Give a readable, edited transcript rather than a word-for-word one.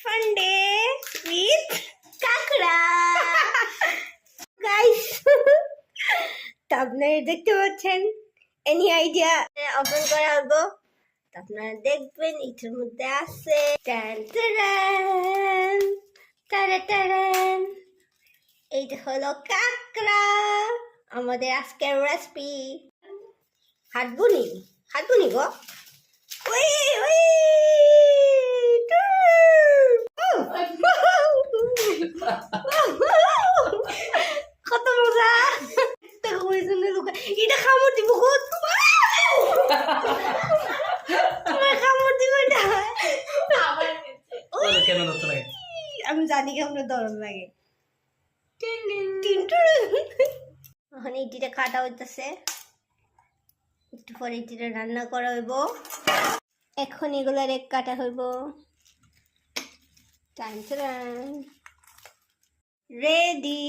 ফান্ডে উইথ কাকড়া গাইস। তো আপনারা দেখতে পাচ্ছেন এনি আইডিয়া ওপেন করা হলো, তো আপনারা দেখবেন এটার মধ্যে আছে টান টান টারা টারান, এইটা হলো কাকড়া, আমাদের আজকের রেসিপি। হাতবুনি হাতবুনি গো, ওই ওই কত মজা, এটা খামড় দিব গো, তোমার কামড় দিব এটা। কেন ধরতে লাগে? আমি জানি কেমন দরদ লাগে। এখন এইটিটা কাটা হইতেছে, একটু পরে এইটিটা রান্না করা হইব। এখন এগুলার এক কাটা হইব। রেডি।